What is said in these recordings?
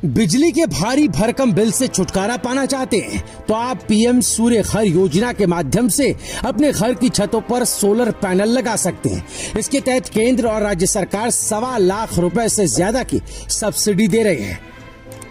बिजली के भारी भरकम बिल से छुटकारा पाना चाहते हैं तो आप पीएम सूर्य घर योजना के माध्यम से अपने घर की छतों पर सोलर पैनल लगा सकते हैं। इसके तहत केंद्र और राज्य सरकार 1.25 लाख रुपए से ज्यादा की सब्सिडी दे रहे हैं।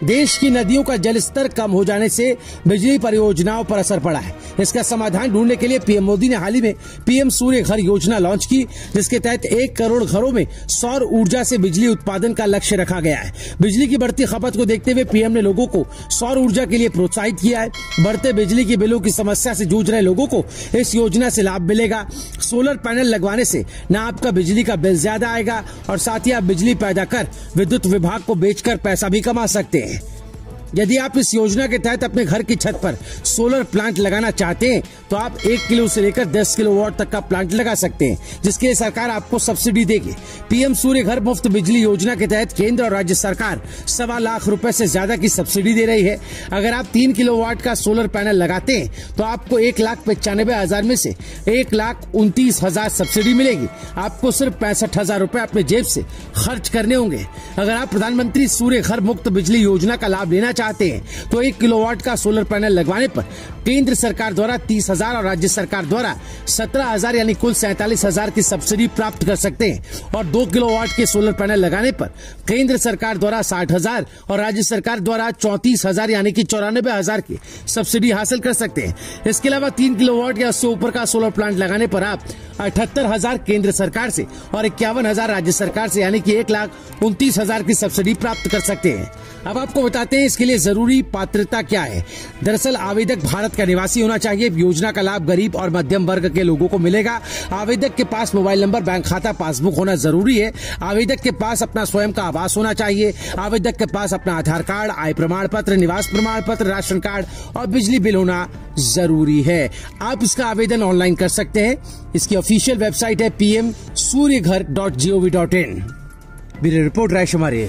देश की नदियों का जलस्तर कम हो जाने से बिजली परियोजनाओं पर असर पड़ा है। इसका समाधान ढूंढने के लिए पीएम मोदी ने हाल ही में पीएम सूर्य घर योजना लॉन्च की, जिसके तहत 1 करोड़ घरों में सौर ऊर्जा से बिजली उत्पादन का लक्ष्य रखा गया है। बिजली की बढ़ती खपत को देखते हुए पीएम ने लोगों को सौर ऊर्जा के लिए प्रोत्साहित किया है। बढ़ते बिजली के बिलों की समस्या से जूझ रहे लोगों को इस योजना से लाभ मिलेगा। सोलर पैनल लगवाने से न आपका बिजली का बिल ज्यादा आएगा और साथ ही आप बिजली पैदा कर विद्युत विभाग को बेचकर पैसा भी कमा सकते हैं। यदि आप इस योजना के तहत अपने घर की छत पर सोलर प्लांट लगाना चाहते हैं तो आप 1 किलो से लेकर 10 किलोवाट तक का प्लांट लगा सकते हैं, जिसके लिए सरकार आपको सब्सिडी देगी। पीएम सूर्य घर मुफ्त बिजली योजना के तहत केंद्र और राज्य सरकार 1.25 लाख रुपए से ज्यादा की सब्सिडी दे रही है। अगर आप 3 किलोवाट का सोलर पैनल लगाते हैं तो आपको 1,95,000 में से 1,29,000 सब्सिडी मिलेगी। आपको सिर्फ 65,000 रुपए अपने जेब से खर्च करने होंगे। अगर आप प्रधानमंत्री सूर्य घर मुफ्त बिजली योजना का लाभ लेना चाहते हैं तो 1 किलोवाट का सोलर पैनल लगवाने पर केंद्र सरकार द्वारा 30,000 और राज्य सरकार द्वारा 17,000 यानी कुल 47,000 की सब्सिडी प्राप्त कर सकते हैं। और 2 किलोवाट के सोलर पैनल लगाने पर केंद्र सरकार द्वारा 60,000 और राज्य सरकार द्वारा 34,000 यानी कि 94,000 की सब्सिडी हासिल कर सकते हैं। इसके अलावा 3 किलोवाट या उससे ऊपर का सोलर प्लांट लगाने पर आप 78,000 केंद्र सरकार से और 51,000 राज्य सरकार से यानी कि 1,29,000 की सब्सिडी प्राप्त कर सकते हैं। अब आपको बताते हैं इसके लिए जरूरी पात्रता क्या है। दरअसल आवेदक भारत का निवासी होना चाहिए। योजना का लाभ गरीब और मध्यम वर्ग के लोगों को मिलेगा। आवेदक के पास मोबाइल नंबर, बैंक खाता, पासबुक होना जरूरी है। आवेदक के पास अपना स्वयं का आवास होना चाहिए। आवेदक के पास अपना आधार कार्ड, आय प्रमाण पत्र, निवास प्रमाण पत्र, राशन कार्ड और बिजली बिल होना जरूरी है। आप इसका आवेदन ऑनलाइन कर सकते हैं। इसकी ऑफिशियल वेबसाइट है pmsuryaghar.gov.in। ब्यूरो रिपोर्ट राय शुमारी।